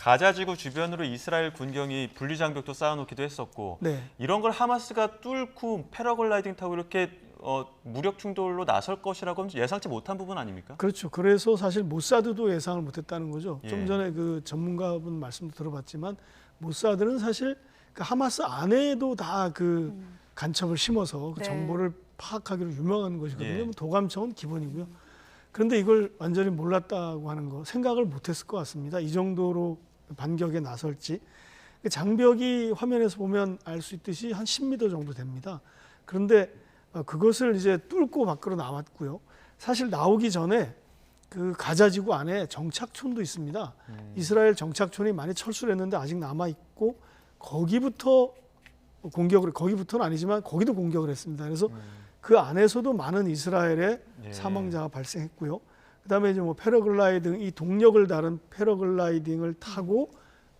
가자 지구 주변으로 이스라엘 군경이 분리장벽도 쌓아놓기도 했었고 네. 이런 걸 하마스가 뚫고 패러글라이딩 타고 이렇게 무력 충돌로 나설 것이라고는 예상치 못한 부분 아닙니까? 그렇죠. 그래서 사실 모사드도 예상을 못했다는 거죠. 예. 좀 전에 그 전문가분 말씀도 들어봤지만 모사드는 사실 그 하마스 안에도 다 그 간첩을 심어서 그 네. 정보를 파악하기로 유명한 것이거든요. 예. 뭐 도감청은 기본이고요. 그런데 이걸 완전히 몰랐다고 하는 거 생각을 못했을 것 같습니다. 이 정도로 반격에 나설지. 장벽이 화면에서 보면 알 수 있듯이 한 10m 정도 됩니다. 그런데 그것을 이제 뚫고 밖으로 나왔고요. 사실 나오기 전에 그 가자지구 안에 정착촌도 있습니다. 이스라엘 정착촌이 많이 철수를 했는데 아직 남아 있고 거기부터 거기부터는 아니지만 거기도 공격을 했습니다. 그래서 그 안에서도 많은 이스라엘의 예. 사망자가 발생했고요. 그다음에 이제 뭐 패러글라이딩, 이 동력을 다룬 패러글라이딩을 타고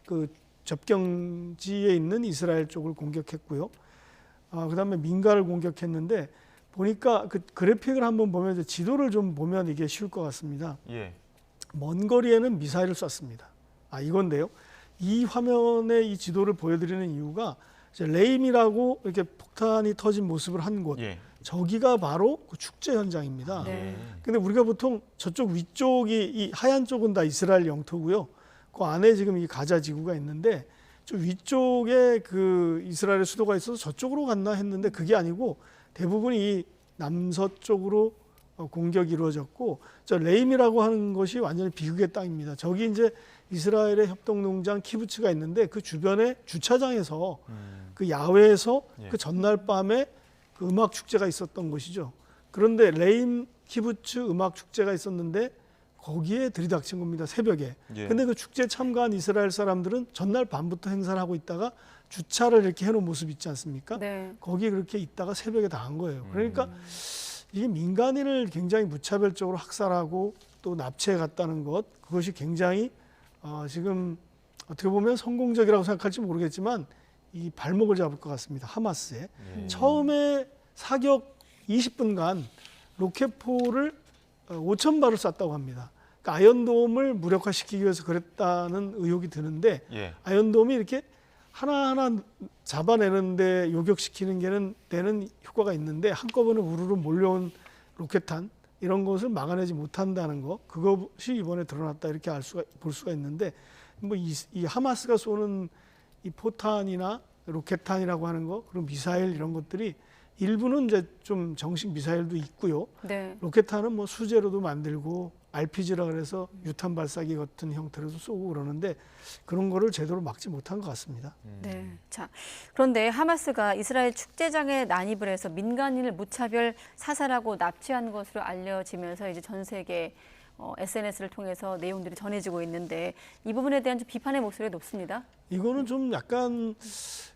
그 접경지에 있는 이스라엘 쪽을 공격했고요. 그다음에 민가를 공격했는데 보니까 그 그래픽을 한번 보면 이제 지도를 좀 보면 이게 쉬울 것 같습니다. 예. 먼 거리에는 미사일을 쐈습니다. 이건데요. 이 화면에 이 지도를 보여드리는 이유가 이제 레임이라고 이렇게 폭탄이 터진 모습을 한 곳, 예. 저기가 바로 그 축제 현장입니다. 네. 근데 우리가 보통 저쪽 위쪽이 이 하얀 쪽은 다 이스라엘 영토고요. 그 안에 지금 이 가자 지구가 있는데 저 위쪽에 그 이스라엘의 수도가 있어서 저쪽으로 갔나 했는데 그게 아니고 대부분 이 남서쪽으로 공격이 이루어졌고 저 레임이라고 하는 것이 완전히 비극의 땅입니다. 저기 이제 이스라엘의 협동농장 키부츠가 있는데 그 주변에 주차장에서 그 야외에서 예. 그 전날 밤에 그 음악 축제가 있었던 것이죠. 그런데 레임 키부츠 음악 축제가 있었는데 거기에 들이닥친 겁니다. 새벽에. 예. 근데 그 축제에 참가한 이스라엘 사람들은 전날 밤부터 행사를 하고 있다가 주차를 이렇게 해놓은 모습 있지 않습니까? 네. 거기에 그렇게 있다가 새벽에 당한 거예요. 그러니까 이게 민간인을 굉장히 무차별적으로 학살하고 또 납치해 갔다는 것, 그것이 굉장히 지금 어떻게 보면 성공적이라고 생각할지 모르겠지만 이 발목을 잡을 것 같습니다. 하마스에. 처음에 사격 20분간 로켓포를 5,000발을 쐈다고 합니다. 그러니까 아이언돔을 무력화시키기 위해서 그랬다는 의혹이 드는데 예. 아이언돔이 이렇게 하나하나 잡아내는데 요격시키는 데는 효과가 있는데 한꺼번에 우르르 몰려온 로켓탄 이런 것을 막아내지 못한다는 거, 그것이 이번에 드러났다 이렇게 볼 수가 있는데 뭐 이 하마스가 쏘는 이 포탄이나 로켓탄이라고 하는 거, 그리고 미사일 이런 것들이 일부는 이제 좀 정식 미사일도 있고요. 네. 로켓탄은 뭐 수제로도 만들고 RPG라 그래서 유탄 발사기 같은 형태로도 쏘고 그러는데 그런 거를 제대로 막지 못한 것 같습니다. 네. 자, 그런데 하마스가 이스라엘 축제장에 난입을 해서 민간인을 무차별 사살하고 납치한 것으로 알려지면서 이제 전 세계 SNS를 통해서 내용들이 전해지고 있는데 이 부분에 대한 좀 비판의 목소리가 높습니다. 이거는 좀 약간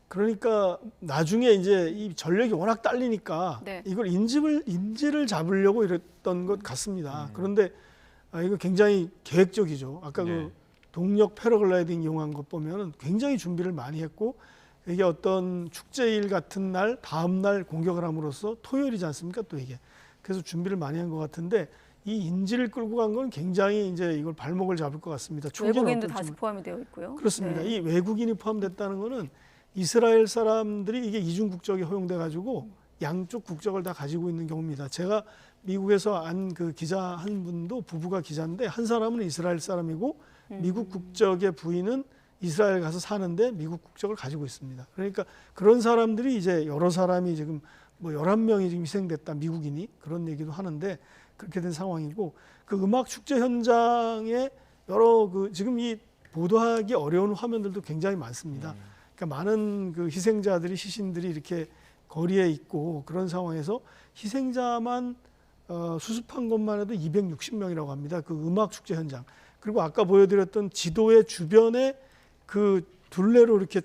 그러니까 나중에 이제 이 전력이 워낙 딸리니까 네. 이걸 인지를 잡으려고 이랬던 것 같습니다. 그런데 이거 굉장히 계획적이죠. 아까 네. 그 동력 패러글라이딩 이용한 것 보면은 굉장히 준비를 많이 했고 이게 어떤 축제일 같은 날 다음 날 공격을 함으로써 토요일이지 않습니까? 또 이게 그래서 준비를 많이 한 것 같은데 이 인지를 끌고 간 건 굉장히 이제 이걸 발목을 잡을 것 같습니다. 외국인도 어떨지 다수 포함이 되어 있고요. 그렇습니다. 네. 이 외국인이 포함됐다는 것은 이스라엘 사람들이 이게 이중 국적이 허용돼 가지고 양쪽 국적을 다 가지고 있는 경우입니다. 제가 미국에서 안 그 기자 한 분도 부부가 기자인데 한 사람은 이스라엘 사람이고 미국 국적의 부인은 이스라엘 가서 사는데 미국 국적을 가지고 있습니다. 그러니까 그런 사람들이 이제 여러 사람이 지금 뭐 11명이 지금 희생됐다, 미국인이 그런 얘기도 하는데 그렇게 된 상황이고 그 음악 축제 현장에 여러 그 지금 이 보도하기 어려운 화면들도 굉장히 많습니다. 그러니까 많은 그 희생자들이 시신들이 이렇게 거리에 있고 그런 상황에서 희생자만 수습한 것만 해도 260명이라고 합니다. 그 음악 축제 현장. 그리고 아까 보여드렸던 지도의 주변에 그 둘레로 이렇게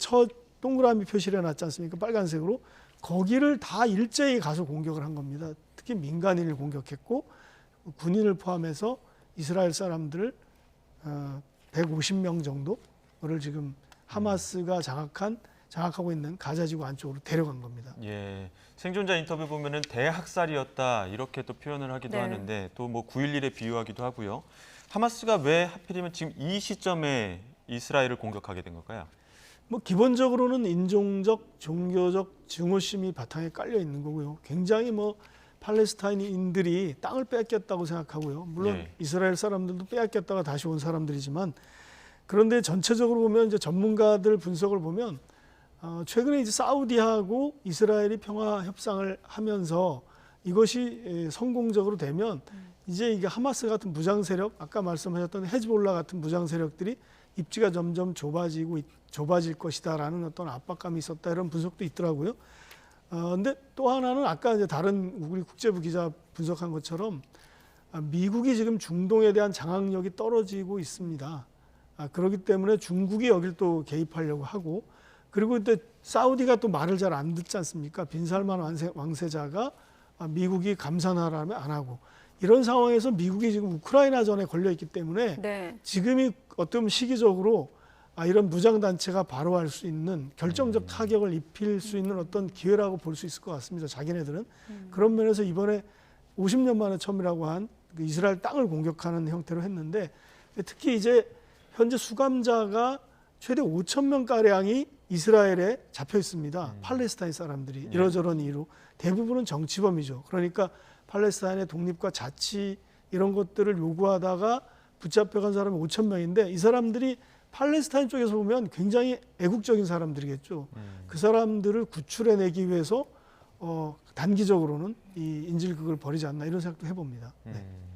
동그라미 표시를 해놨지 않습니까? 빨간색으로. 거기를 다 일제히 가서 공격을 한 겁니다. 특히 민간인을 공격했고 군인을 포함해서 이스라엘 사람들을 150명 정도를 지금 하마스가 장악하고 있는 가자지구 안쪽으로 데려간 겁니다. 예, 생존자 인터뷰 보면은 대학살이었다 이렇게 또 표현을 하기도 네. 하는데 또 뭐 9.11에 비유하기도 하고요. 하마스가 왜 하필이면 지금 이 시점에 이스라엘을 공격하게 된 걸까요? 뭐 기본적으로는 인종적, 종교적 증오심이 바탕에 깔려 있는 거고요. 굉장히 뭐 팔레스타인인들이 땅을 뺏겼다고 생각하고요. 물론 예. 이스라엘 사람들도 빼앗겼다가 다시 온 사람들이지만, 그런데 전체적으로 보면 이제 전문가들 분석을 보면 최근에 이제 사우디하고 이스라엘이 평화 협상을 하면서 이것이 성공적으로 되면 이제 이게 하마스 같은 무장 세력, 아까 말씀하셨던 헤즈볼라 같은 무장 세력들이 입지가 점점 좁아질 것이다라는 어떤 압박감이 있었다, 이런 분석도 있더라고요. 근데 또 하나는 아까 이제 다른 우리 국제부 기자 분석한 것처럼 미국이 지금 중동에 대한 장악력이 떨어지고 있습니다. 그렇기 때문에 중국이 여길 또 개입하려고 하고, 그리고 또 사우디가 또 말을 잘 안 듣지 않습니까? 빈살만 왕세자가 미국이 감산하라면 안 하고, 이런 상황에서 미국이 지금 우크라이나전에 걸려 있기 때문에 네. 지금이 어떤 시기적으로 이런 무장단체가 바로 할 수 있는 결정적 타격을 입힐 수 있는 어떤 기회라고 볼 수 있을 것 같습니다. 자기네들은. 그런 면에서 이번에 50년 만에 처음이라고 한 그 이스라엘 땅을 공격하는 형태로 했는데, 특히 이제 현재 수감자가 최대 5천 명 가량이 이스라엘에 잡혀 있습니다. 팔레스타인 사람들이 이러저런 이유로 대부분은 정치범이죠. 그러니까 팔레스타인의 독립과 자치 이런 것들을 요구하다가 붙잡혀간 사람이 5천 명인데, 이 사람들이 팔레스타인 쪽에서 보면 굉장히 애국적인 사람들이겠죠. 그 사람들을 구출해내기 위해서 단기적으로는 이 인질극을 벌이지 않나, 이런 생각도 해봅니다. 네.